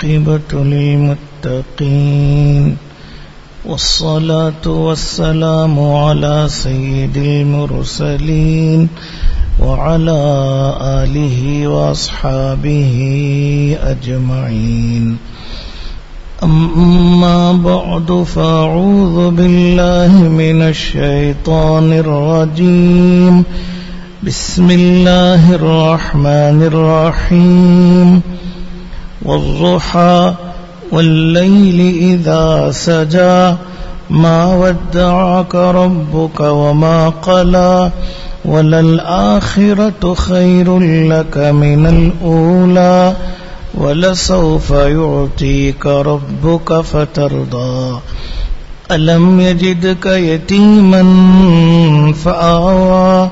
والعاقبة للمتقين والصلاة والسلام على سيد المرسلين وعلى آله وأصحابه أجمعين. أما بعد فأعوذ بالله من الشيطان الرجيم. بسم الله الرحمن الرحيم. والضحى والليل إذا سجى ما ودعك ربك وما قلى وللآخرة خير لك من الأولى ولسوف يعطيك ربك فترضى. ألم يجدك يتيما فآوى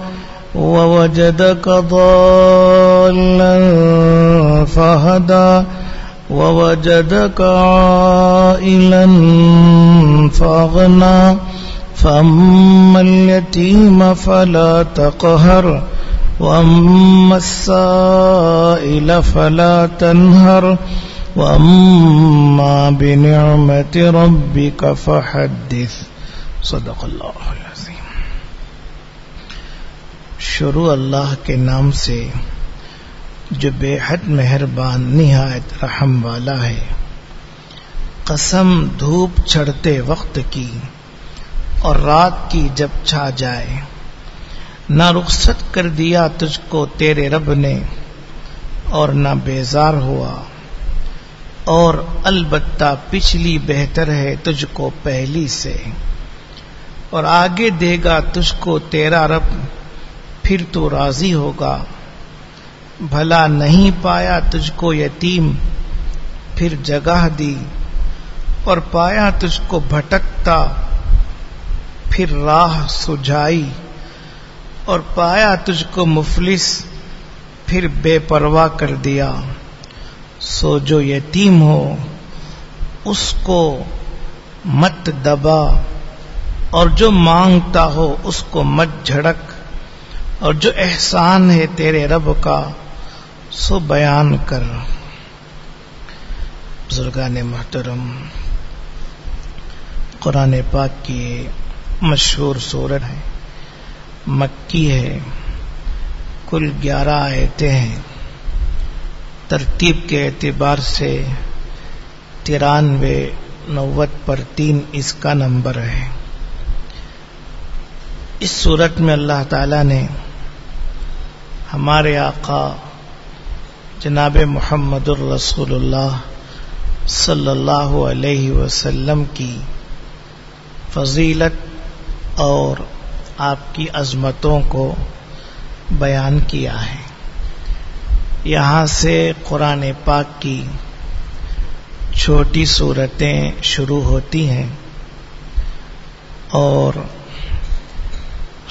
ووجدك ضالا فهدى ووجدك عائلا فأغنى فأما اليتيم فلا تقهر وأما السائل فلا تنهر وأما بنعمة ربك فحدث. صدق اللہ العظیم. شروع اللہ کے نام سے جو بے حد مہربان نہایت رحم والا ہے. قسم دھوپ چڑھتے وقت کی اور رات کی جب چھا جائے. نہ رخصت کر دیا تجھ کو تیرے رب نے اور نہ بیزار ہوا، اور البتہ پچھلی بہتر ہے تجھ کو پہلی سے، اور آگے دے گا تجھ کو تیرا رب پھر تو راضی ہوگا. بھلا نہیں پایا تجھ کو یتیم پھر جگہ دی، اور پایا تجھ کو بھٹکتا پھر راہ سجائی، اور پایا تجھ کو مفلس پھر بے پرواہ کر دیا. سو جو یتیم ہو اس کو مت دبا، اور جو مانگتا ہو اس کو مت جھڑک، اور جو احسان ہے تیرے رب کا سو بیان کر. بزرگان محترم، قرآن پاک کی مشہور سورت ہے، مکی ہے، کل 11 آیتیں ہیں. ترتیب کے اعتبار سے 93 90 پر 3 اس کا نمبر ہے. اس سورت میں اللہ تعالی نے ہمارے آقا جناب محمد الرسول اللہ صلی اللہ علیہ وسلم کی فضیلت اور آپ کی عظمتوں کو بیان کیا ہے. یہاں سے قرآن پاک کی چھوٹی سورتیں شروع ہوتی ہیں، اور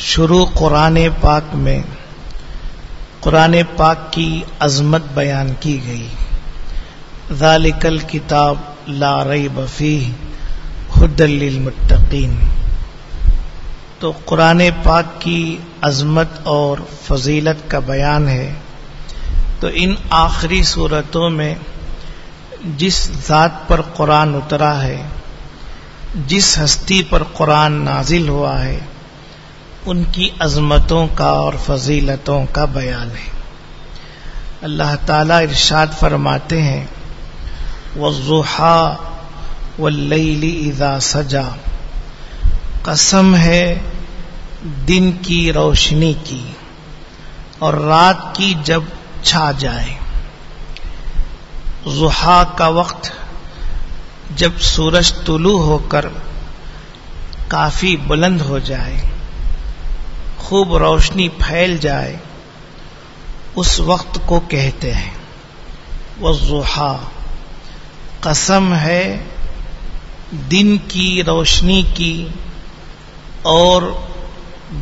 شروع قرآن پاک میں قرآن پاک کی عظمت بیان کی گئی. ذالک الکتاب لا ریب فیہ ھدی للمتقین. تو قرآن پاک کی عظمت اور فضیلت کا بیان ہے. تو ان آخری صورتوں میں جس ذات پر قرآن اترا ہے، جس ہستی پر قرآن نازل ہوا ہے، ان کی عظمتوں کا اور فضیلتوں کا بیان ہے. اللہ تعالیٰ ارشاد فرماتے ہیں والضحیٰ واللیل اذا سجا. قسم ہے دن کی روشنی کی اور رات کی جب چھا جائے. ضحیٰ کا وقت جب سورج طلوع ہو کر کافی بلند ہو جائے، خوب روشنی پھیل جائے، اس وقت کو کہتے ہیں. والضحیٰ، قسم ہے دن کی روشنی کی اور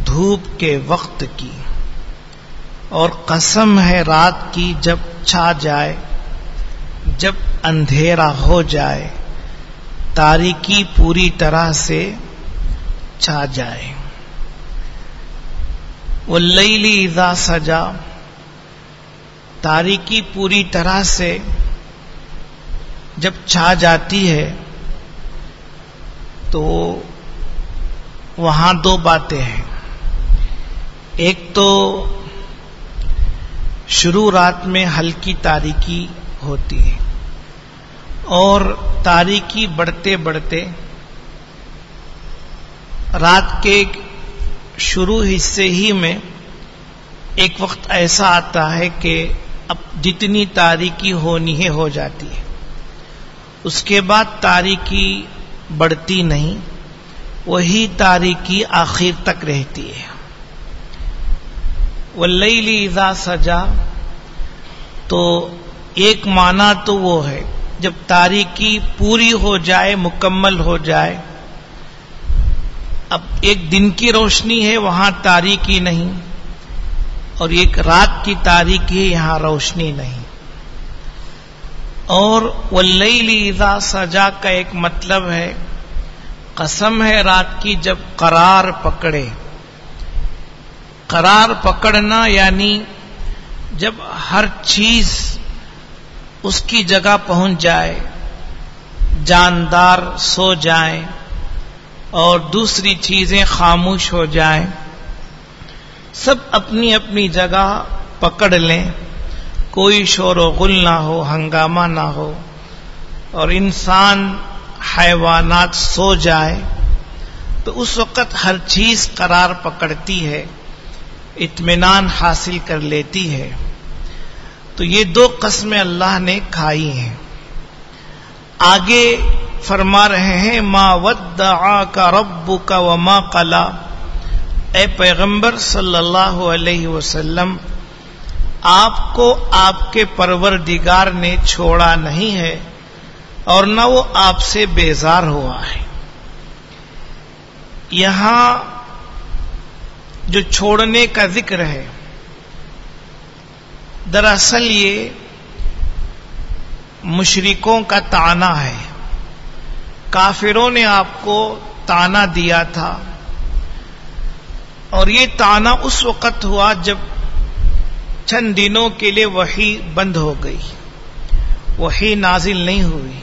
دھوپ کے وقت کی، اور قسم ہے رات کی جب چھا جائے، جب اندھیرا ہو جائے، تاریکی پوری طرح سے چھا جائے. واللیل اذا سجا، تاریکی پوری طرح سے جب چھا جاتی ہے تو وہاں دو باتیں ہیں. ایک تو شروع رات میں ہلکی تاریکی ہوتی ہے اور تاریکی بڑھتے بڑھتے رات کے شروع حصے ہی میں ایک وقت ایسا آتا ہے کہ اب جتنی تاریکی ہونی ہے ہو جاتی ہے. اس کے بعد تاریکی بڑھتی نہیں، وہی تاریکی آخر تک رہتی ہے. واللیل اذا سجا، تو ایک معنی تو وہ ہے جب تاریکی پوری ہو جائے، مکمل ہو جائے. اب ایک دن کی روشنی ہے، وہاں تاریکی نہیں، اور ایک رات کی تاریکی ہے، یہاں روشنی نہیں. اور واللیل اذا سجا کا ایک مطلب ہے قسم ہے رات کی جب قرار پکڑے. قرار پکڑنا یعنی جب ہر چیز اس کی جگہ پہنچ جائے، جاندار سو جائیں اور دوسری چیزیں خاموش ہو جائیں، سب اپنی اپنی جگہ پکڑ لیں، کوئی شور و غل نہ ہو، ہنگامہ نہ ہو، اور انسان حیوانات سو جائے، تو اس وقت ہر چیز قرار پکڑتی ہے، اطمینان حاصل کر لیتی ہے. تو یہ دو قسمیں اللہ نے کھائی ہیں. آگے فرما رہے ہیں ما ودعاک ربک وما قلی. اے پیغمبر صلی اللہ علیہ وسلم، آپ کو آپ کے پروردگار نے چھوڑا نہیں ہے اور نہ وہ آپ سے بیزار ہوا ہے. یہاں جو چھوڑنے کا ذکر ہے، دراصل یہ مشرکوں کا طعنہ ہے. کافروں نے آپ کو طعنہ دیا تھا، اور یہ طعنہ اس وقت ہوا جب چند دنوں کے لیے وحی بند ہو گئی، وحی نازل نہیں ہوئی.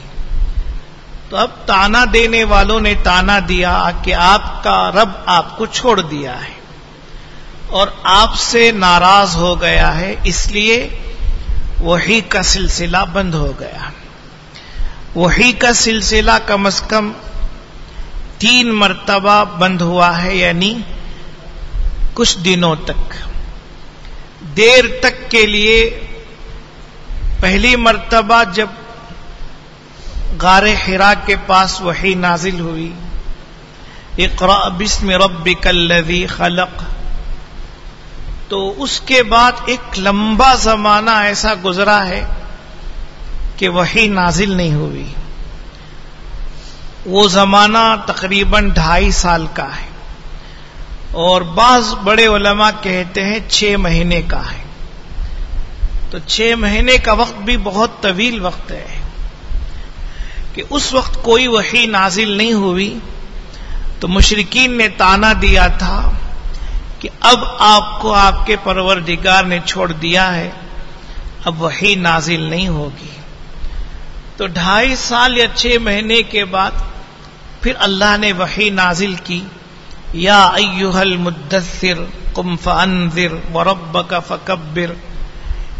تو اب طعنہ دینے والوں نے طعنہ دیا کہ آپ کا رب آپ کو چھوڑ دیا ہے اور آپ سے ناراض ہو گیا ہے، اس لیے وحی کا سلسلہ بند ہو گیا. وحی کا سلسلہ کم از کم 3 مرتبہ بند ہوا ہے، یعنی کچھ دنوں تک، دیر تک کے لیے. پہلی مرتبہ جب غار حرا کے پاس وحی نازل ہوئی، اقرأ بسم ربک الذی خلق، تو اس کے بعد ایک لمبا زمانہ ایسا گزرا ہے کہ وحی نازل نہیں ہوئی. وہ زمانہ تقریباً 2.5 سال کا ہے، اور بعض بڑے علماء کہتے ہیں 6 مہینے کا ہے. تو 6 مہینے کا وقت بھی بہت طویل وقت ہے کہ اس وقت کوئی وحی نازل نہیں ہوئی. تو مشرکین نے طعنہ دیا تھا کہ اب آپ کو آپ کے پروردگار نے چھوڑ دیا ہے، اب وحی نازل نہیں ہوگی. تو 2.5 سال یا 6 مہینے کے بعد پھر اللہ نے وحی نازل کی. یا ایھا المدثر قم فانذر وربک فکبر.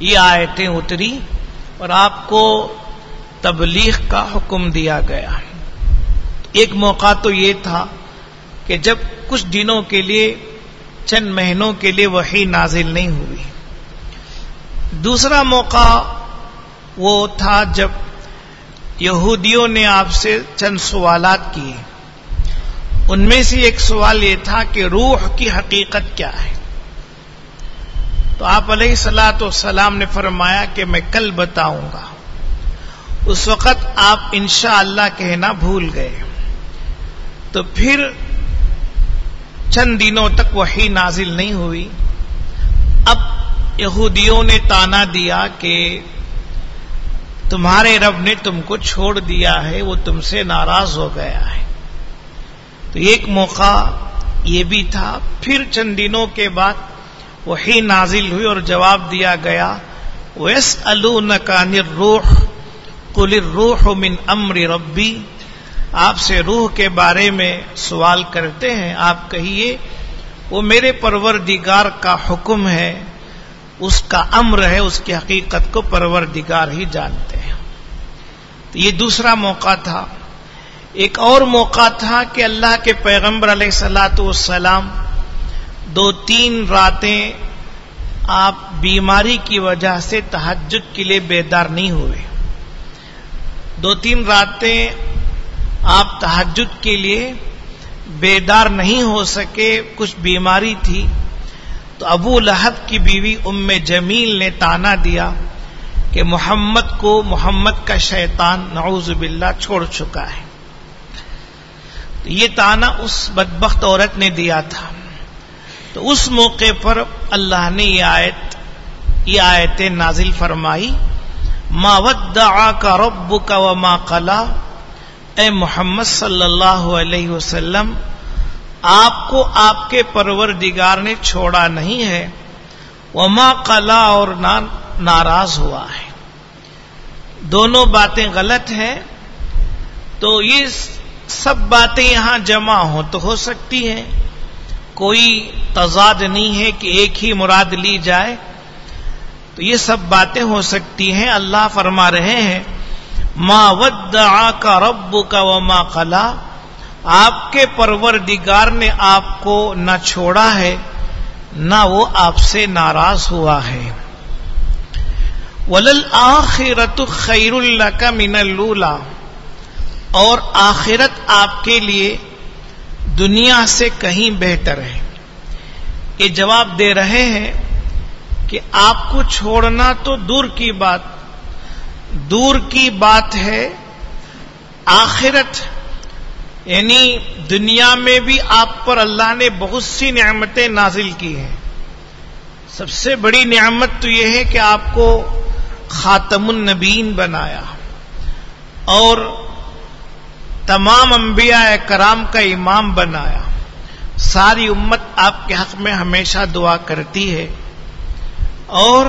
یہ آیتیں اتری اور آپ کو تبلیغ کا حکم دیا گیا. ایک موقع تو یہ تھا کہ جب کچھ دنوں کے لیے، چند مہینوں کے لیے وحی نازل نہیں ہوئی. دوسرا موقع وہ تھا جب یہودیوں نے آپ سے چند سوالات کیے. ان میں سے ایک سوال یہ تھا کہ روح کی حقیقت کیا ہے. تو آپ علیہ الصلوۃ والسلام نے فرمایا کہ میں کل بتاؤں گا. اس وقت آپ انشاءاللہ کہنا بھول گئے. تو پھر چند دنوں تک وحی نازل نہیں ہوئی. اب یہودیوں نے طعنہ دیا کہ تمہارے رب نے تم کو چھوڑ دیا ہے، وہ تم سے ناراض ہو گیا ہے. تو ایک موقع یہ بھی تھا. پھر چند دنوں کے بعد وحی نازل ہوئی اور جواب دیا گیا وَيَسْأَلُونَكَ عَنِ الرُّوحِ قل الروح من امر ربی، آپ سے روح کے بارے میں سوال کرتے ہیں، آپ کہیے وہ میرے پروردگار کا حکم ہے، اس کا امر ہے، اس کی حقیقت کو پروردگار ہی جانتے ہیں۔ تو یہ دوسرا موقع تھا۔ ایک اور موقع تھا کہ اللہ کے پیغمبر علیہ الصلوۃ والسلام 2-3 راتیں آپ بیماری کی وجہ سے تہجد کے لیے بیدار نہیں ہوئے۔ 2-3 راتیں آپ تہجد کے لیے بیدار نہیں ہو سکے، کچھ بیماری تھی۔ تو ابو لہب کی بیوی ام جمیل نے طعنہ دیا کہ محمد کا شیطان نعوذ باللہ چھوڑ چکا ہے۔ تو یہ طعنہ اس بدبخت عورت نے دیا تھا۔ تو اس موقع پر اللہ نے یہ آیتیں نازل فرمائی، ما ودعک ربک وما قلی، اے محمد صلی اللہ علیہ وسلم، آپ کو آپ کے پروردگار نے چھوڑا نہیں ہے، وما قلی، اور نہ ناراض ہوا ہے۔ دونوں باتیں غلط ہیں۔ تو یہ سب باتیں یہاں جمع ہو سکتی ہیں، کوئی تضاد نہیں ہے کہ ایک ہی مراد لی جائے۔ تو یہ سب باتیں ہو سکتی ہیں۔ اللہ فرما رہے ہیں ما ودعک ربک وما قلی، آپ کے پروردگار نے آپ کو نہ چھوڑا ہے، نہ وہ آپ سے ناراض ہوا ہے۔ وَلَلْآخِرَةُ خَيْرٌ لَكَ مِنَ الْأُولَىٰ، اور آخرت آپ کے لیے دنیا سے کہیں بہتر ہے۔ یہ جواب دے رہے ہیں کہ آپ کو چھوڑنا تو دور کی بات ہے، آخرت یعنی دنیا میں بھی آپ پر اللہ نے بہت سی نعمتیں نازل کی ہیں۔ سب سے بڑی نعمت تو یہ ہے کہ آپ کو خاتم النبیین بنایا اور تمام انبیاء کرام کا امام بنایا۔ ساری امت آپ کے حق میں ہمیشہ دعا کرتی ہے، اور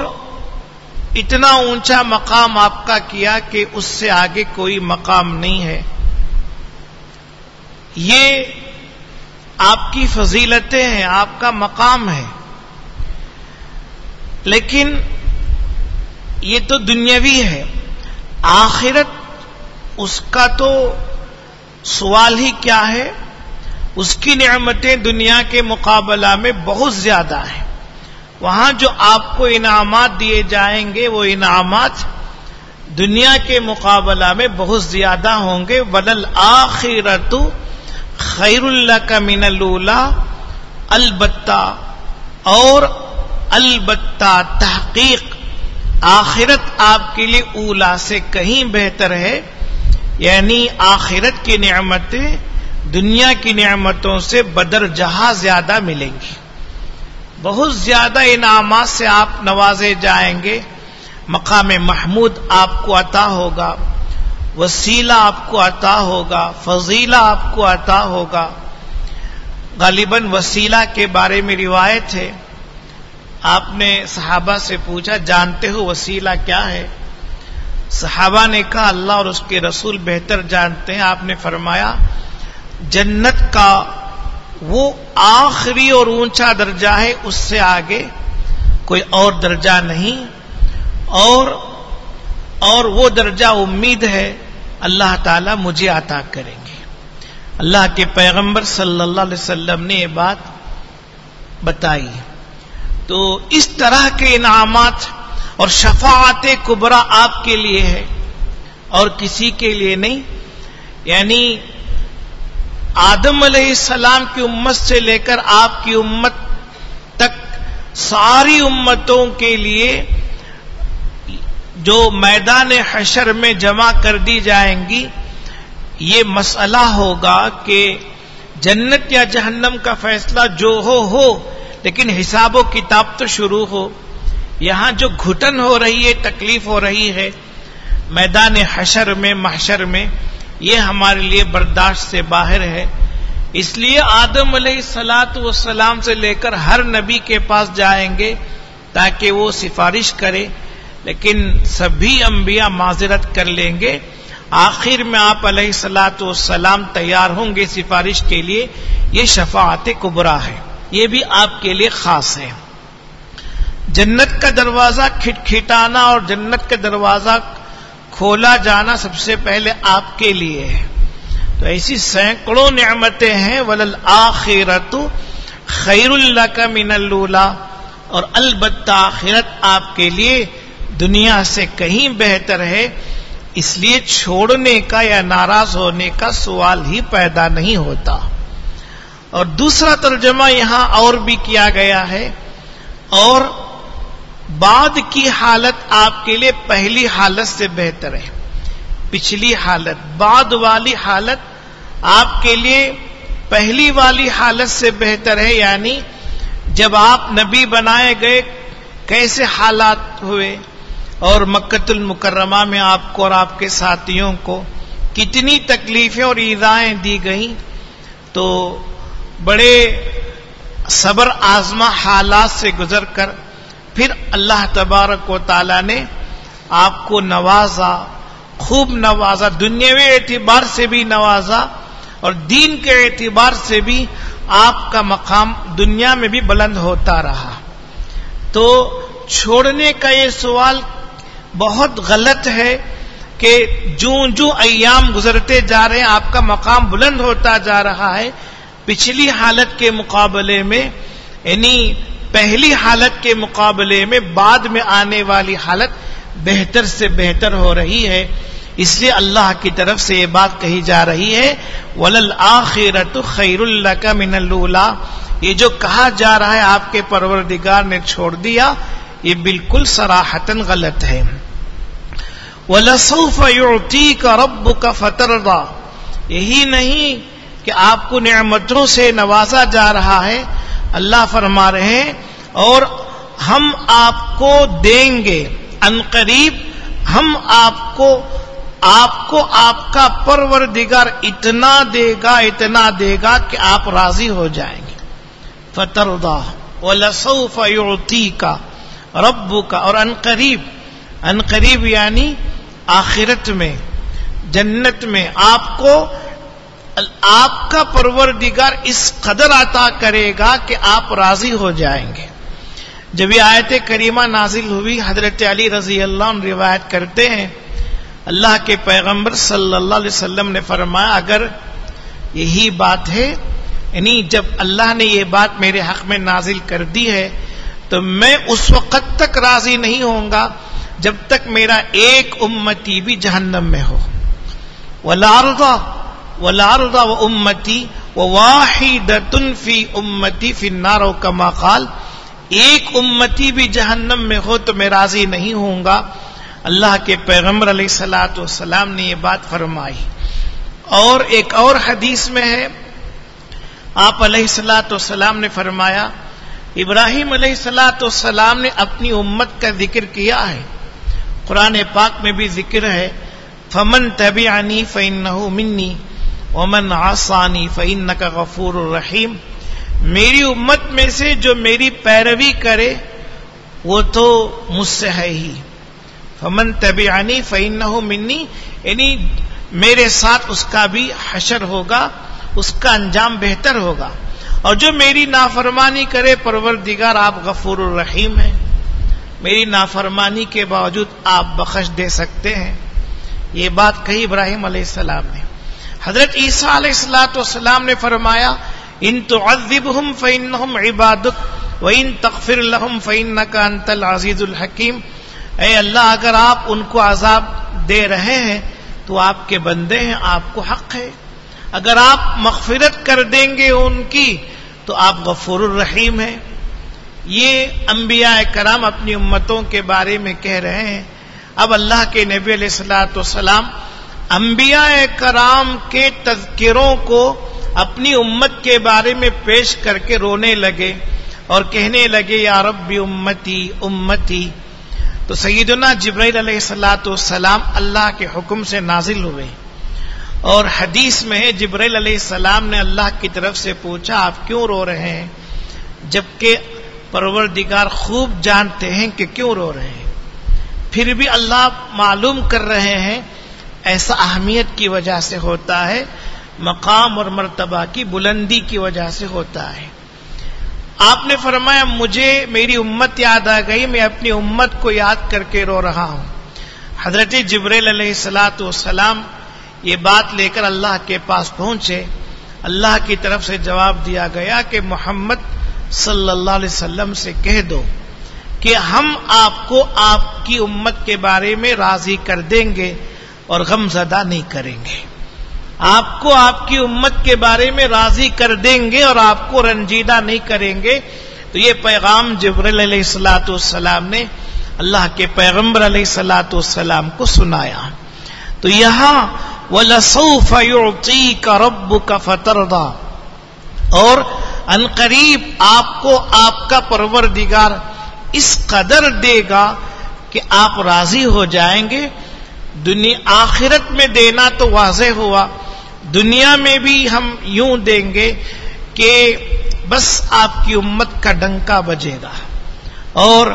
اتنا اونچا مقام آپ کا کیا کہ اس سے آگے کوئی مقام نہیں ہے۔ یہ آپ کی فضیلتیں ہیں، آپ کا مقام ہے، لیکن یہ تو دنیاوی ہے۔ آخرت اس کا تو سوال ہی کیا ہے، اس کی نعمتیں دنیا کے مقابلہ میں بہت زیادہ ہیں۔ وہاں جو آپ کو انعامات دیے جائیں گے وہ انعامات دنیا کے مقابلہ میں بہت زیادہ ہوں گے۔ وَلَلْآخِرَةُ خَيْرٌ لَكَ مِنَ الْأُولَىٰ، البتہ تحقیق آخرت آپ کے لیے اولا سے کہیں بہتر ہے، یعنی آخرت کی نعمتیں دنیا کی نعمتوں سے بدرجہ زیادہ ملیں گی۔ بہت زیادہ انعامات سے آپ نوازے جائیں گے، مقام محمود آپ کو عطا ہوگا، وسیلہ آپ کو عطا ہوگا، فضیلہ آپ کو عطا ہوگا۔ غالباً وسیلہ کے بارے میں روایت ہے، آپ نے صحابہ سے پوچھا جانتے ہو وسیلہ کیا ہے؟ صحابہ نے کہا اللہ اور اس کے رسول بہتر جانتے ہیں۔ آپ نے فرمایا جنت کا وہ آخری اور اونچا درجہ ہے، اس سے آگے کوئی اور درجہ نہیں، اور وہ درجہ امید ہے اللہ تعالی مجھے عطا کریں گے۔ اللہ کے پیغمبر صلی اللہ علیہ وسلم نے یہ بات بتائی۔ تو اس طرح کے انعامات اور شفاعت کبریٰ آپ کے لیے ہے اور کسی کے لیے نہیں۔ یعنی آدم علیہ السلام کی امت سے لے کر آپ کی امت تک ساری امتوں کے لیے جو میدان حشر میں جمع کر دی جائیں گی، یہ مسئلہ ہوگا کہ جنت یا جہنم کا فیصلہ جو ہو، لیکن حساب و کتاب تو شروع ہو۔ یہاں جو گھٹن ہو رہی ہے، تکلیف ہو رہی ہے میدان حشر میں، محشر میں، یہ ہمارے لیے برداشت سے باہر ہے۔ اس لیے آدم علیہ السلام سے لے کر ہر نبی کے پاس جائیں گے تاکہ وہ سفارش کرے لیکن سبھی انبیاء معذرت کر لیں گے. آخر میں آپ علیہ الصلوۃ والسلام تیار ہوں گے سفارش کے لیے. یہ شفاعت کبریٰ ہے، یہ بھی آپ کے لیے خاص ہے. جنت کا دروازہ کھٹکھٹانا اور جنت کا دروازہ کھولا جانا سب سے پہلے آپ کے لیے ہے. تو ایسی سینکڑوں نعمتیں ہیں. وَلَلْآخِرَةُ خَيْرٌ لَكَ مِنَ الْأُولَىٰ، اور البتہ آخرت آپ کے لیے دنیا سے کہیں بہتر ہے. اس لیے چھوڑنے کا یا ناراض ہونے کا سوال ہی پیدا نہیں ہوتا. اور دوسرا ترجمہ یہاں اور بھی کیا گیا ہے، اور بعد کی حالت آپ کے لیے پہلی حالت سے بہتر ہے. پچھلی حالت، بعد والی حالت آپ کے لیے پہلی والی حالت سے بہتر ہے. یعنی جب آپ نبی بنائے گئے کیسے حالات ہوئے، اور مکۃ المکرمہ میں آپ کو اور آپ کے ساتھیوں کو کتنی تکلیفیں اور ایذائیں دی گئیں. تو بڑے صبر آزما حالات سے گزر کر پھر اللہ تبارک و تعالی نے آپ کو نوازا، خوب نوازا، دنیاوی اعتبار سے بھی نوازا اور دین کے اعتبار سے بھی آپ کا مقام دنیا میں بھی بلند ہوتا رہا. تو چھوڑنے کا یہ سوال بہت غلط ہے کہ جوں ایام گزرتے جا رہے ہیں آپ کا مقام بلند ہوتا جا رہا ہے. پچھلی حالت کے مقابلے میں، یعنی پہلی حالت کے مقابلے میں بعد میں آنے والی حالت بہتر سے بہتر ہو رہی ہے. اس لیے اللہ کی طرف سے یہ بات کہی جا رہی ہے وَلَلْآخِرَةُ خَيْرٌ لَكَ مِنَ الْأُولَىٰ. یہ جو کہا جا رہا ہے آپ کے پروردگار نے چھوڑ دیا، یہ بالکل صراحتاً غلط ہے. وَلَسَوْفَ يُعْطِيكَ رَبُّكَ فَتَرْضَىٰ. یہی نہیں کہ آپ کو نعمتوں سے نوازا جا رہا ہے، اللہ فرما رہے ہیں اور ہم آپ کو دیں گے عنقریب، ہم آپ کو آپ کا پروردگار اتنا دے گا کہ آپ راضی ہو جائیں گے. فترضا ولسوف يعطيك ربك. اور عنقریب یعنی آخرت میں، جنت میں آپ کا پروردگار اس قدر عطا کرے گا کہ آپ راضی ہو جائیں گے. جب یہ آیت کریمہ نازل ہوئی، حضرت علی رضی اللہ عنہ روایت کرتے ہیں اللہ کے پیغمبر صلی اللہ علیہ وسلم نے فرمایا اگر یہی بات ہے، یعنی جب اللہ نے یہ بات میرے حق میں نازل کر دی ہے تو میں اس وقت تک راضی نہیں ہوں گا جب تک میرا ایک امتی بھی جہنم میں ہو. وَالْأَرْضَ وَأُمَّتِي وَوَاحِدَةٌ فِي أُمَّتِي فِي النَّارِ كَمَا قَالَ. ایک امتی بھی جہنم میں ہو تو میں راضی نہیں ہوں گا. اللہ کے پیغمبر علیہ الصلوۃ والسلام نے یہ بات فرمائی. اور ایک اور حدیث میں ہے آپ علیہ الصلوۃ والسلام نے فرمایا، ابراہیم علیہ الصلوۃ والسلام نے اپنی امت کا ذکر کیا ہے، قرآن پاک میں بھی ذکر ہے فَمَن تَبِعَنِي فَإِنَّهُ مِنِّي وَمَنْ عَصَانِي فَإِنَّكَ غَفُورٌ رَحِيمٌ. میری امت میں سے جو میری پیروی کرے وہ تو مجھ سے ہے ہی. فَمَن تَبِعَنِي فَإِنَّهُ مِنِّي، یعنی میرے ساتھ اس کا بھی حشر ہوگا، اس کا انجام بہتر ہوگا. اور جو میری نافرمانی کرے پروردگار آپ غفور الرحیم ہیں، میری نافرمانی کے باوجود آپ بخش دے سکتے ہیں. یہ بات کہی ابراہیم علیہ السلام نے. حضرت عیسیٰ علیہ السلام نے فرمایا ان تعذبہم فإنہم عبادک وإن تغفر لہم فإنک انت العزیز الحکیم. اے اللہ اگر آپ ان کو عذاب دے رہے ہیں تو آپ کے بندے ہیں، آپ کو حق ہے. اگر آپ مغفرت کر دیں گے ان کی تو آپ غفور الرحیم ہیں. یہ انبیاء کرام اپنی امتوں کے بارے میں کہہ رہے ہیں. اب اللہ کے نبی علیہ الصلوۃ والسلام انبیاء کرام کے تذکروں کو اپنی امت کے بارے میں پیش کر کے رونے لگے اور کہنے لگے یا رب امتی امتی. تو سیدنا جبرائیل علیہ الصلوۃ والسلام اللہ کے حکم سے نازل ہوئے اور حدیث میں ہے جبرائیل علیہ السلام نے اللہ کی طرف سے پوچھا آپ کیوں رو رہے ہیں، جبکہ پروردگار خوب جانتے ہیں کہ کیوں رو رہے ہیں. پھر بھی اللہ معلوم کر رہے ہیں ایسا اہمیت کی وجہ سے ہوتا ہے، مقام اور مرتبہ کی بلندی کی وجہ سے ہوتا ہے۔ آپ نے فرمایا مجھے میری امت یاد آ گئی، میں اپنی امت کو یاد کر کے رو رہا ہوں۔ حضرت جبریل علیہ السلام یہ بات لے کر اللہ کے پاس پہنچے۔ اللہ کی طرف سے جواب دیا گیا کہ محمد صلی اللہ علیہ وسلم سے کہہ دو کہ ہم آپ کو آپ کی امت کے بارے میں راضی کر دیں گے اور غم زدہ نہیں کریں گے۔ آپ کو آپ کی امت کے بارے میں راضی کر دیں گے اور آپ کو رنجیدہ نہیں کریں گے۔ تو یہ پیغام جبریل علیہ السلام نے اللہ کے پیغمبر علیہ السلام کو سنایا۔ تو یہاں وَلَسَوْفَ يُعْطِيكَ رَبُّكَ فَتَرْضَىٰ، اور عنقریب آپ کو آپ کا پروردگار اس قدر دے گا کہ آپ راضی ہو جائیں گے۔ دنیا آخرت میں دینا تو واضح ہوا، دنیا میں بھی ہم یوں دیں گے کہ بس آپ کی امت کا ڈنکا بجے گا اور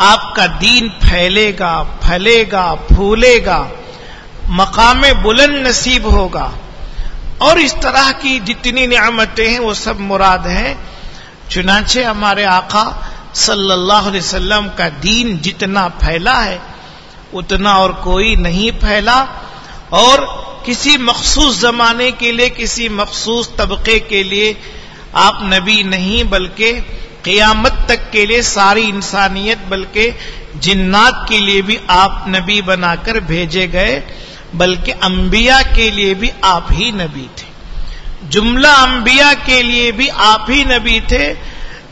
آپ کا دین پھیلے گا، پھلے گا، پھولے گا، مقام بلند نصیب ہوگا، اور اس طرح کی جتنی نعمتیں ہیں وہ سب مراد ہیں۔ چنانچہ ہمارے آقا صلی اللہ علیہ وسلم کا دین جتنا پھیلا ہے اتنا اور کوئی نہیں پھیلا، اور کسی مخصوص زمانے کے لیے، کسی مخصوص طبقے کے لیے آپ نبی نہیں، بلکہ قیامت تک کے لیے ساری انسانیت بلکہ جنات کے لیے بھی آپ نبی بنا کر بھیجے گئے، بلکہ انبیاء کے لیے بھی آپ ہی نبی تھے۔ جملہ انبیاء کے لیے بھی آپ ہی نبی تھے۔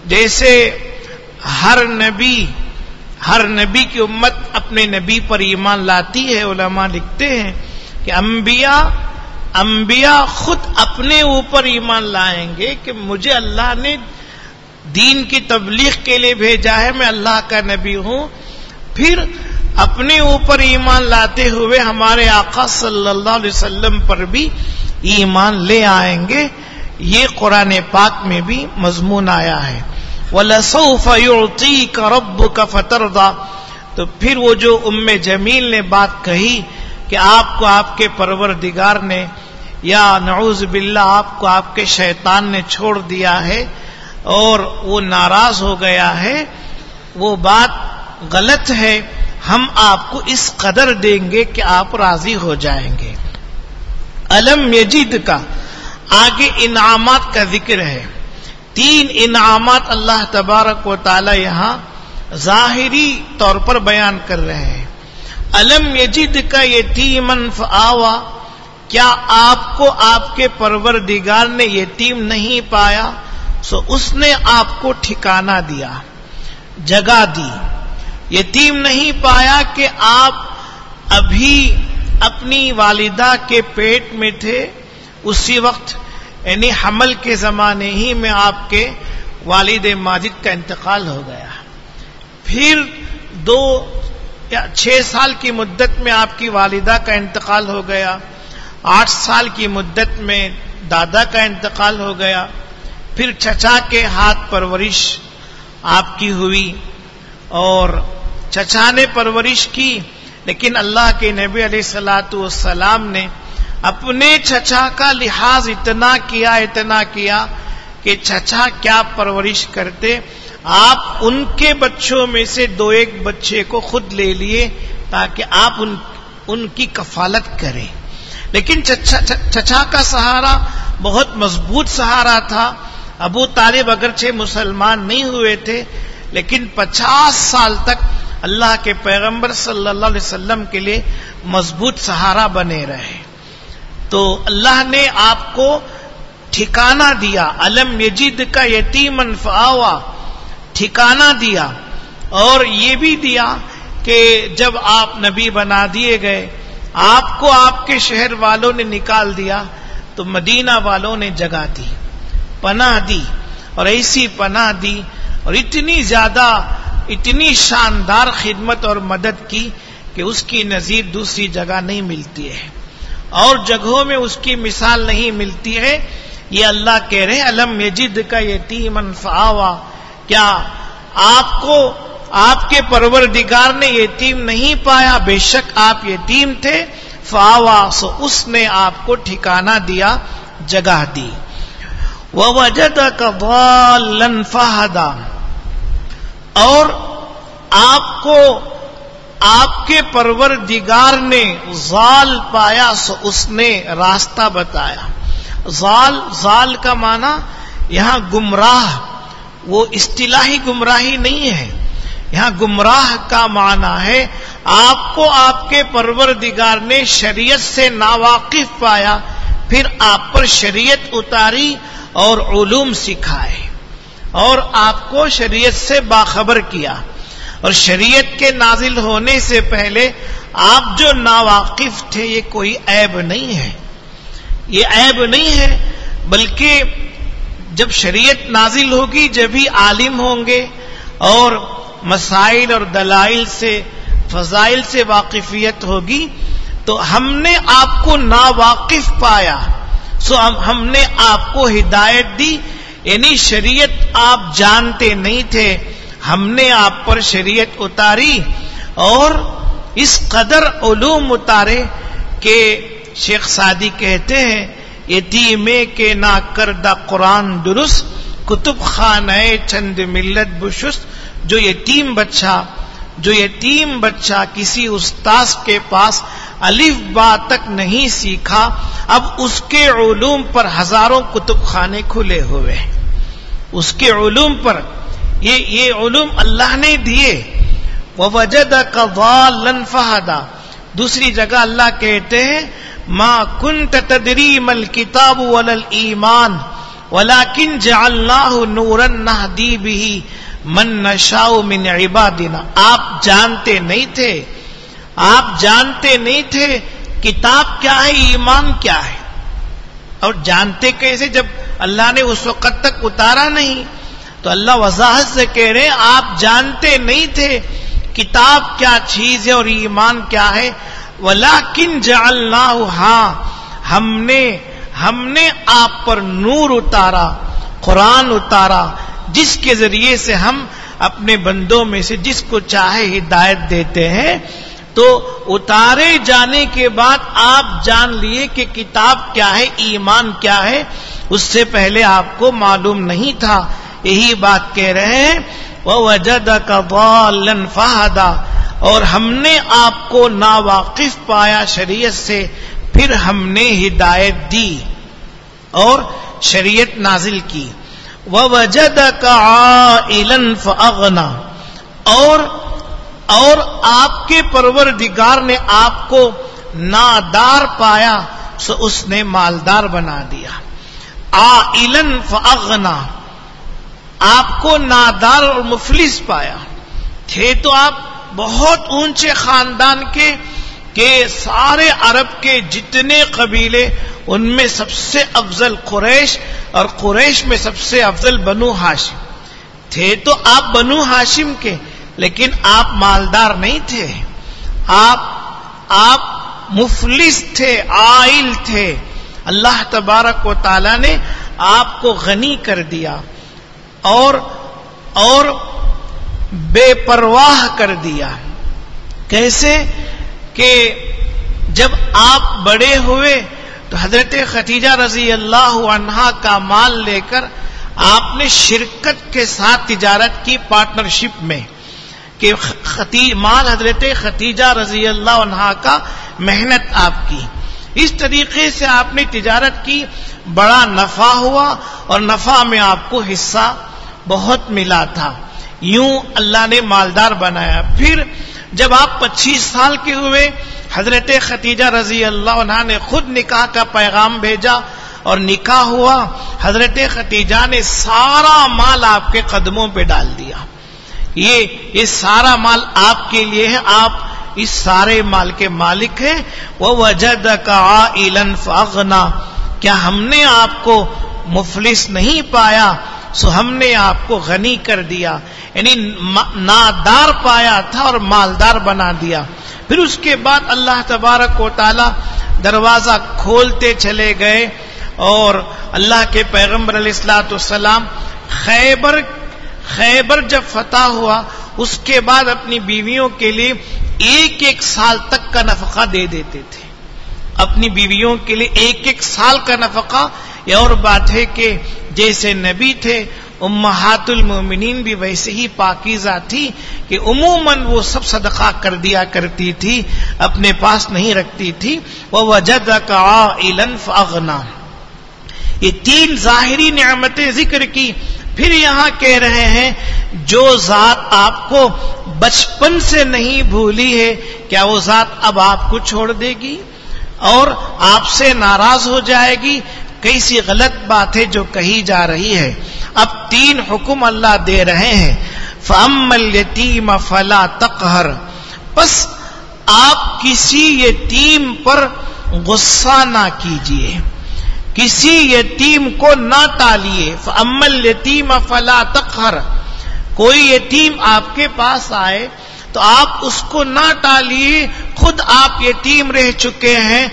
جیسے ہر نبی کی امت اپنے نبی پر ایمان لاتی ہے، علماء لکھتے ہیں کہ انبیاء خود اپنے اوپر ایمان لائیں گے کہ مجھے اللہ نے دین کی تبلیغ کے لیے بھیجا ہے، میں اللہ کا نبی ہوں، پھر اپنے اوپر ایمان لاتے ہوئے ہمارے آقا صلی اللہ علیہ وسلم پر بھی ایمان لے آئیں گے۔ یہ قرآن پاک میں بھی مضمون آیا ہے، وَلَسَوْفَ يُعْطِيكَ رَبُّكَ فَتَرْضَىٰ۔ تو پھر وہ جو ام جمیل نے بات کہی کہ آپ کو آپ کے پروردگار نے یا نعوذ باللہ آپ کو آپ کے شیطان نے چھوڑ دیا ہے اور وہ ناراض ہو گیا ہے، وہ بات غلط ہے۔ ہم آپ کو اس قدر دیں گے کہ آپ راضی ہو جائیں گے۔ الم یجد کا آگے انعامات کا ذکر ہے۔ 3 انعامات اللہ تبارک و تعالی یہاں ظاہری طور پر بیان کر رہے ہیں۔ الم یجد کا یتیمن فآوا، کیا آپ کو آپ کے پروردگار نے یتیم نہیں پایا سو اس نے آپ کو ٹھکانہ دیا، جگہ دی۔ یتیم نہیں پایا کہ آپ ابھی اپنی والدہ کے پیٹ میں تھے، اسی وقت یعنی حمل کے زمانے ہی میں آپ کے والد ماجد کا انتقال ہو گیا، پھر 2 یا 6 سال کی مدت میں آپ کی والدہ کا انتقال ہو گیا، 8 سال کی مدت میں دادا کا انتقال ہو گیا، پھر چچا کے ہاتھ پرورش آپ کی ہوئی اور چچا نے پرورش کی، لیکن اللہ کے نبی علیہ السلام نے اپنے چچا کا لحاظ اتنا کیا کہ چچا کیا پرورش کرتے، آپ ان کے بچوں میں سے 2-1 بچے کو خود لے لیے تاکہ آپ ان کی کفالت کریں۔ لیکن چچا کا سہارا بہت مضبوط سہارا تھا۔ ابو طالب اگرچہ مسلمان نہیں ہوئے تھے لیکن 50 سال تک اللہ کے پیغمبر صلی اللہ علیہ وسلم کے لیے مضبوط سہارا بنے رہے۔ تو اللہ نے آپ کو ٹھکانہ دیا، الم یجد کا یتیمن فآوا، ٹھکانہ دیا، اور یہ بھی دیا کہ جب آپ نبی بنا دیے گئے، آپ کو آپ کے شہر والوں نے نکال دیا تو مدینہ والوں نے جگہ دی، پناہ دی، اور ایسی پناہ دی اور اتنی زیادہ اتنی شاندار خدمت اور مدد کی کہ اس کی نظیر دوسری جگہ نہیں ملتی ہے اور جگہوں میں اس کی مثال نہیں ملتی ہے۔ یہ اللہ کہہ رہے الم یجد کا یتیمن فآوا، کیا آپ کو آپ کے پروردگار نے یتیم نہیں پایا، بے شک آپ یتیم تھے، فآوا، سو اس نے آپ کو ٹھکانہ دیا، جگہ دی۔ وَوَجَدَكَ ضَالًّا فَهَدَى، اور آپ کو آپ کے پروردگار نے ضال پایا، سو اس نے راستہ بتایا۔ ضال کا معنی یہاں گمراہ، وہ اصطلاحی گمراہی نہیں ہے، یہاں گمراہ کا معنی ہے آپ کو آپ کے پروردگار نے شریعت سے ناواقف پایا، پھر آپ پر شریعت اتاری اور علوم سکھائے اور آپ کو شریعت سے باخبر کیا۔ اور شریعت کے نازل ہونے سے پہلے آپ جو ناواقف تھے، یہ کوئی عیب نہیں ہے، یہ عیب نہیں ہے، بلکہ جب شریعت نازل ہوگی جبھی عالم ہوں گے اور مسائل اور دلائل سے، فضائل سے واقفیت ہوگی۔ تو ہم نے آپ کو ناواقف پایا، سو ہم نے آپ کو ہدایت دی، یعنی شریعت آپ جانتے نہیں تھے، ہم نے آپ پر شریعت اتاری اور اس قدر علوم اتارے کہ شیخ سعدی کہتے ہیں، یتیمے کے نا کردہ قرآن درست، کتب خانہ چند ملت بشست۔ جو یتیم بچہ کسی استاذ کے پاس الف با تک نہیں سیکھا، اب اس کے علوم پر ہزاروں کتب خانے کھلے ہوئے، اس کے علوم پر، یہ علوم اللہ نے دیے۔ وَوَجَدَكَ ضَالًّا فَهَدَى، دوسری جگہ اللہ کہتے ہیں، مَا كُنْتَ تَدْرِي مَا الْكِتَابُ وَلَا الْإِيمَانُ وَلَكِنْ جَعَلْنَاهُ نُورًا نَهْدِي بِهِ مَن نَّشَاءُ مِنْ عِبَادِنَا، آپ جانتے نہیں تھے کتاب کیا ہے، ایمان کیا ہے، اور جانتے کیسے جب اللہ نے اس وقت تک اتارا نہیں۔ تو اللہ وضاحت سے کہہ رہے ہیں آپ جانتے نہیں تھے کتاب کیا چیز ہے اور ایمان کیا ہے، وَلَكِنْ جَعَلْنَاهُ، ہاں ہم نے آپ پر نور اتارا، قرآن اتارا، جس کے ذریعے سے ہم اپنے بندوں میں سے جس کو چاہے ہدایت دیتے ہیں۔ تو اتارے جانے کے بعد آپ جان لیے کہ کتاب کیا ہے، ایمان کیا ہے، اس سے پہلے آپ کو معلوم نہیں تھا۔ یہی بات کہہ رہے ہیں، وَوَجَدَكَ ضَالًّا فَهَدَى، اور ہم نے آپ کو ناواقف پایا شریعت سے، پھر ہم نے ہدایت دی اور شریعت نازل کی۔ وَوَجَدَكَ عَائِلًا فَأَغْنَى، اور آپ کے پروردگار نے آپ کو نادار پایا، سو اس نے مالدار بنا دیا۔ عَائِلًا فَأَغْنَى، آپ کو نادار اور مفلس پایا، تھے تو آپ بہت اونچے خاندان کے، کہ سارے عرب کے جتنے قبیلے ان میں سب سے افضل قریش، اور قریش میں سب سے افضل بنو ہاشم تھے، تو آپ بنو ہاشم کے، لیکن آپ مالدار نہیں تھے، آپ مفلس تھے، عائل تھے۔ اللہ تبارک و تعالی نے آپ کو غنی کر دیا اور بے پرواہ کر دیا۔ کیسے کہ جب آپ بڑے ہوئے تو حضرت خدیجہ رضی اللہ عنہا کا مال لے کر آپ نے شرکت کے ساتھ تجارت کی، پارٹنرشپ میں، کہ مال حضرت خدیجہ رضی اللہ عنہا کا، محنت آپ کی، اس طریقے سے آپ نے تجارت کی، بڑا نفع ہوا اور نفع میں آپ کو حصہ بہت ملا تھا، یوں اللہ نے مالدار بنایا۔ پھر جب آپ 25 سال کے ہوئے، حضرت خدیجہ رضی اللہ عنہا نے خود نکاح کا پیغام بھیجا اور نکاح ہوا، حضرت خدیجہ نے سارا مال آپ کے قدموں پہ ڈال دیا، یہ سارا مال آپ کے لیے ہے، آپ اس سارے مال کے مالک ہیں۔ وَوَجَدَكَ عَائِلًا فَأَغْنَى، کیا ہم نے آپ کو مفلس نہیں پایا، سو ہم نے آپ کو غنی کر دیا، یعنی نادار پایا تھا اور مالدار بنا دیا۔ پھر اس کے بعد اللہ تبارک و تعالی دروازہ کھولتے چلے گئے، اور اللہ کے پیغمبر علیہ الصلوۃ والسلام خیبر جب فتح ہوا، اس کے بعد اپنی بیویوں کے لیے 1 سال تک کا نفقہ دے دیتے تھے. اپنی بیویوں کے لیے 1 سال کا نفقہ. یہ اور بات ہے کہ جیسے نبی تھے امہات المومنین بھی ویسے ہی پاکیزہ تھی کہ عموماً وہ سب صدقہ کر دیا کرتی تھی, اپنے پاس نہیں رکھتی تھی. وَوَجَدَكَ عَائِلًا فَأَغْنَى. یہ 3 ظاہری نعمتیں ذکر کی. پھر یہاں کہہ رہے ہیں جو ذات آپ کو بچپن سے نہیں بھولی ہے, کیا وہ ذات اب آپ کو چھوڑ دے گی اور آپ سے ناراض ہو جائے گی؟ کیسی غلط بات ہے جو کہی جا رہی ہے. اب 3 حکم اللہ دے رہے ہیں. فَأَمَّا الْيَتِيمَ فَلَا تَقْهَرْ. بس آپ کسی یتیم پر غصہ نہ کیجیے, کسی یتیم کو نہ ٹالیے. فَأَمَّا الْيَتِيمَ فَلَا تَقْهَرْ. کوئی یتیم آپ کے پاس آئے تو آپ اس کو نہ ٹالیے. خود آپ یتیم رہ چکے ہیں,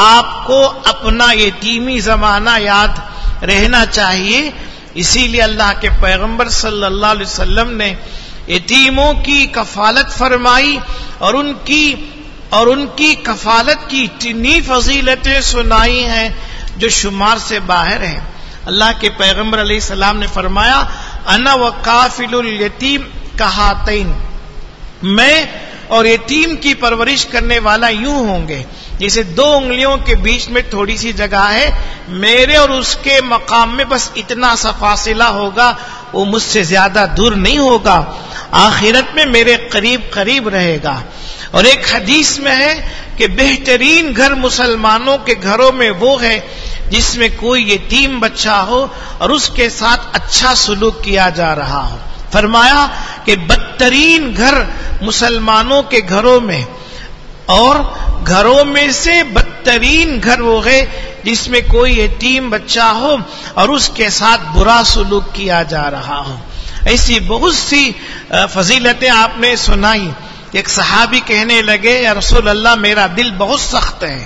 آپ کو اپنا یتیمی زمانہ یاد رہنا چاہیے. اسی لیے اللہ کے پیغمبر صلی اللہ علیہ وسلم نے یتیموں کی کفالت فرمائی اور ان کی کفالت کی اتنی فضیلتیں سنائی ہیں جو شمار سے باہر ہیں. اللہ کے پیغمبر علیہ السلام نے فرمایا انا وکافل الیتیم کہاتین. میں اور یتیم کی پرورش کرنے والا یوں ہوں گے جیسے 2 انگلیوں کے بیچ میں تھوڑی سی جگہ ہے, میرے اور اس کے مقام میں بس اتنا سا فاصلہ ہوگا, وہ مجھ سے زیادہ دور نہیں ہوگا, آخرت میں میرے قریب قریب رہے گا. اور ایک حدیث میں ہے کہ بہترین گھر مسلمانوں کے گھروں میں وہ ہے جس میں کوئی یتیم بچہ ہو اور اس کے ساتھ اچھا سلوک کیا جا رہا ہو. فرمایا کہ بدترین گھر مسلمانوں کے گھروں میں اور گھروں میں سے بدترین گھر وہ ہے جس میں کوئی یتیم بچہ ہو اور اس کے ساتھ برا سلوک کیا جا رہا ہو. ایسی بہت سی فضیلتیں آپ نے سنائی. ایک صحابی کہنے لگے یا رسول اللہ میرا دل بہت سخت ہے,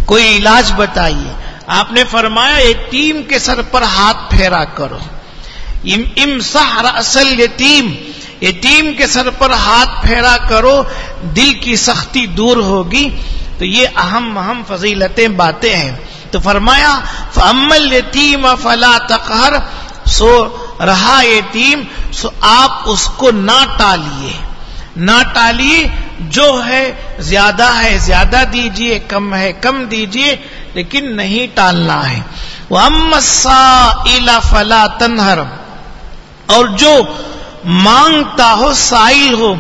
کوئی علاج بتائیے. آپ نے فرمایا یتیم کے سر پر ہاتھ پھیرا کرو. امسح رأس الیتیم, یتیم کے سر پر ہاتھ پھیرا کرو, دل کی سختی دور ہوگی. تو یہ اہم فضیلتیں باتیں ہیں. تو فرمایا فَأَمَّا الْيَتِيمَ فَلَا تَقْهَرْ. سو رہا یتیم سو آپ اس کو نہ ٹالیے, جو ہے زیادہ دیجیے, کم ہے کم دیجیے, لیکن نہیں ٹالنا ہے. وَأَمَّا السَّائِلَ فَلَا تَنْهَرْ. اور جو مانگتا ہو, سائل ہو,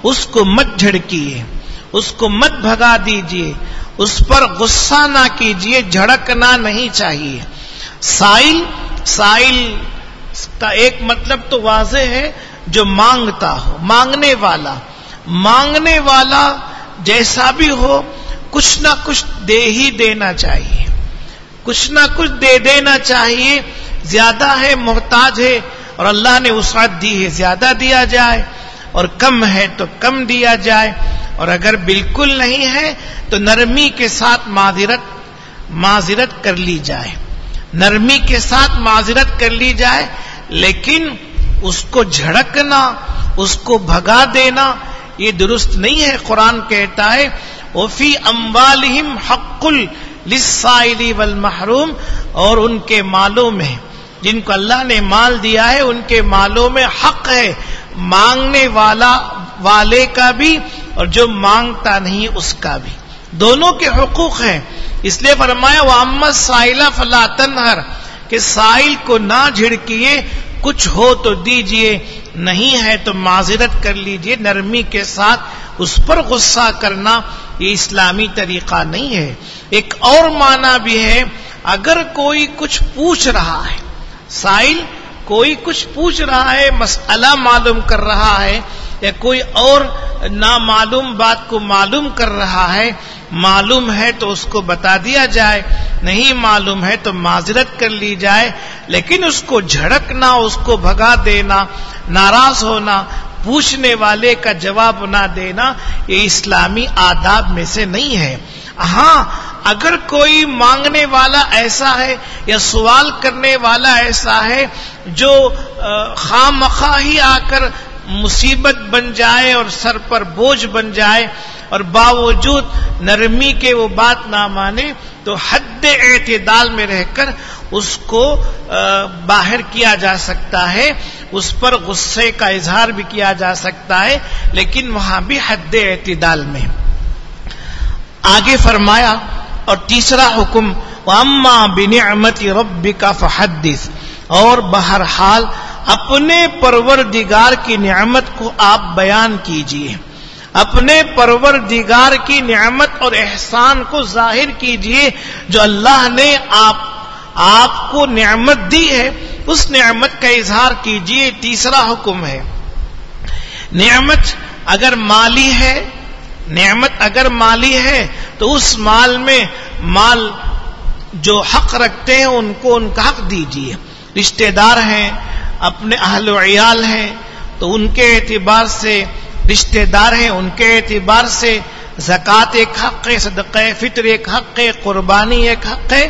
اس کو مت جھڑکیے, اس کو مت بھگا دیجیے, اس پر غصہ نہ کیجیے, جھڑکنا نہیں چاہیے. سائل کا ایک مطلب تو واضح ہے جو مانگتا ہو, مانگنے والا جیسا بھی ہو کچھ نہ کچھ دے ہی دینا چاہیے, کچھ نہ کچھ دے دینا چاہیے. زیادہ ہے, محتاج ہے اور اللہ نے وسعت دی ہے, زیادہ دیا جائے, اور کم ہے تو کم دیا جائے. اور اگر بالکل نہیں ہے تو نرمی کے ساتھ معذرت کر لی جائے, نرمی کے ساتھ معذرت کر لی جائے. لیکن اس کو جھڑکنا, اس کو بھگا دینا یہ درست نہیں ہے. قرآن کہتا ہے وَفِي أَمْوَالِهِمْ حَقٌّ لِلسَّائِلِ وَالْمَحْرُومِ. اور ان کے مالوں میں, جن کو اللہ نے مال دیا ہے, ان کے مالوں میں حق ہے, مانگنے والے کا بھی اور جو مانگتا نہیں اس کا بھی, دونوں کے حقوق ہیں. اس لیے فرمایا وَأَمَّا السَّائِلَ فَلَا تَنْهَرْ کہ سائل کو نہ جھڑکیے, کچھ ہو تو دیجئے, نہیں ہے تو معذرت کر لیجئے. نرمی کے ساتھ اس پر غصہ کرنا یہ اسلامی طریقہ نہیں ہے. ایک اور معنی بھی ہے, اگر کوئی کچھ پوچھ رہا ہے, سائل کوئی کچھ پوچھ رہا ہے, مسئلہ معلوم کر رہا ہے, یا کوئی اور نامعلوم بات کو معلوم کر رہا ہے, معلوم ہے تو اس کو بتا دیا جائے, نہیں معلوم ہے تو معذرت کر لی جائے. لیکن اس کو جھڑکنا, اس کو بھگا دینا, ناراض ہونا, پوچھنے والے کا جواب نہ دینا یہ اسلامی آداب میں سے نہیں ہے. ہاں اگر کوئی مانگنے والا ایسا ہے یا سوال کرنے والا ایسا ہے جو خواہ مخواہ ہی آ کر مصیبت بن جائے اور سر پر بوجھ بن جائے اور باوجود نرمی کے وہ بات نہ مانے تو حد اعتدال میں رہ کر اس کو باہر کیا جا سکتا ہے، اس پر غصے کا اظہار بھی کیا جا سکتا ہے، لیکن وہاں بھی حد اعتدال میں۔ آگے فرمایا اور تیسرا حکم وَأَمَّا بِنِعْمَةِ رَبِّكَ فَحَدِّثْ، اور بہرحال اپنے پروردگار کی نعمت کو آپ بیان کیجئے، اپنے پروردگار کی نعمت اور احسان کو ظاہر کیجئے جو اللہ نے آپ کو نعمت دی ہے، اس نعمت کا اظہار کیجئے۔ تیسرا حکم ہے نعمت اگر مالی ہے تو اس مال میں مال جو حق رکھتے ہیں ان کو ان کا حق دیجئے، رشتہ دار ہیں، اپنے اہل و عیال ہیں تو ان کے اعتبار سے رشتہ دار ہیں، ان کے اعتبار سے زکوٰۃ ایک حق ہے، صدقہ فطر ایک حق ہے، قربانی ایک حق ہے۔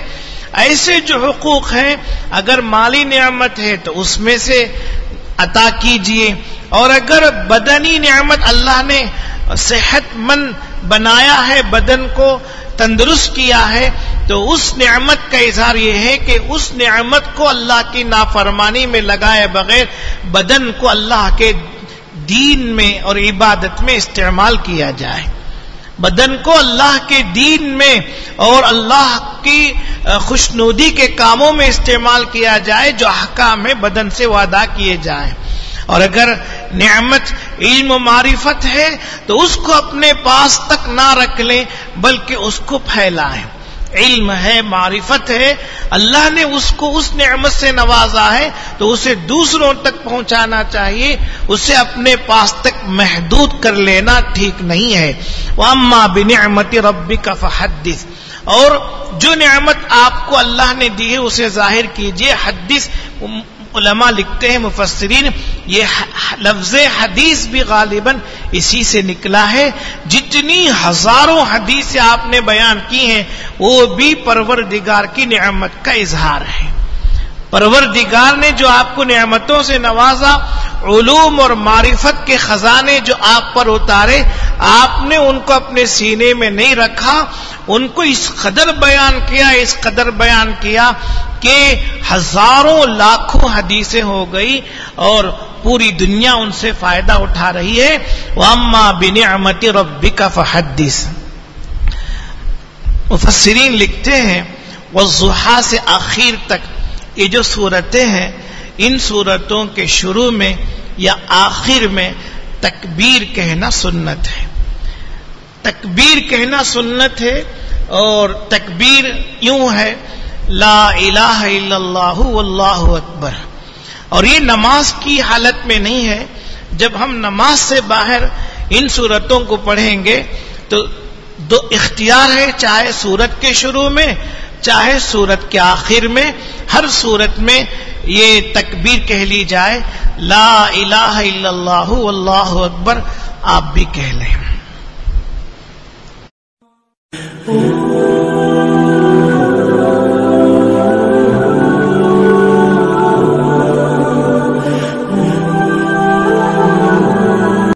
ایسے جو حقوق ہیں اگر مالی نعمت ہے تو اس میں سے عطا کیجئے، اور اگر بدنی نعمت اللہ نے صحت مند بنایا ہے، بدن کو تندرست کیا ہے، تو اس نعمت کا اظہار یہ ہے کہ اس نعمت کو اللہ کی نافرمانی میں لگائے بغیر بدن کو اللہ کے دین میں اور عبادت میں استعمال کیا جائے، بدن کو اللہ کے دین میں اور اللہ کی خوشنودی کے کاموں میں استعمال کیا جائے، جو احکام ہے بدن سے وہ ادا کیے جائیں۔ اور اگر نعمت علم و معرفت ہے تو اس کو اپنے پاس تک نہ رکھ لیں بلکہ اس کو پھیلائیں۔ علم ہے، معرفت ہے، اللہ نے اس کو اس نعمت سے نوازا ہے تو اسے دوسروں تک پہنچانا چاہیے، اسے اپنے پاس تک محدود کر لینا ٹھیک نہیں ہے۔ وَأَمَّا بِنِعْمَةِ رَبِّكَ فَحَدِّثْ، اور جو نعمت آپ کو اللہ نے دی ہے اسے ظاہر کیجئے۔ حدیث علماء لکھتے ہیں، مفسرین، یہ لفظ حدیث بھی غالباً اسی سے نکلا ہے۔ جتنی ہزاروں حدیثیں آپ نے بیان کی ہیں وہ بھی پروردگار کی نعمت کا اظہار ہے۔ پروردگار نے جو آپ کو نعمتوں سے نوازا، علوم اور معرفت کے خزانے جو آپ پر اتارے، آپ نے ان کو اپنے سینے میں نہیں رکھا، ان کو اس قدر بیان کیا کہ ہزاروں لاکھوں حدیثیں ہو گئی اور پوری دنیا ان سے فائدہ اٹھا رہی ہے۔ وَأَمَّا بِنِعْمَةِ رَبِّكَ فَحَدِّثْ۔ مفسرین لکھتے ہیں والضحیٰ سے آخر تک یہ جو صورتیں ہیں، ان صورتوں کے شروع میں یا آخر میں تکبیر کہنا سنت ہے، تکبیر کہنا سنت ہے، اور تکبیر یوں ہے لا الہ الا اللہ واللہ اکبر، اور یہ نماز کی حالت میں نہیں ہے۔ جب ہم نماز سے باہر ان صورتوں کو پڑھیں گے تو دو اختیار ہے، چاہے سورت کے شروع میں چاہے سورت کے آخر میں، ہر صورت میں یہ تکبیر کہہ لی جائے، لا الہ الا اللہ واللہ اکبر آپ بھی کہہ لیں۔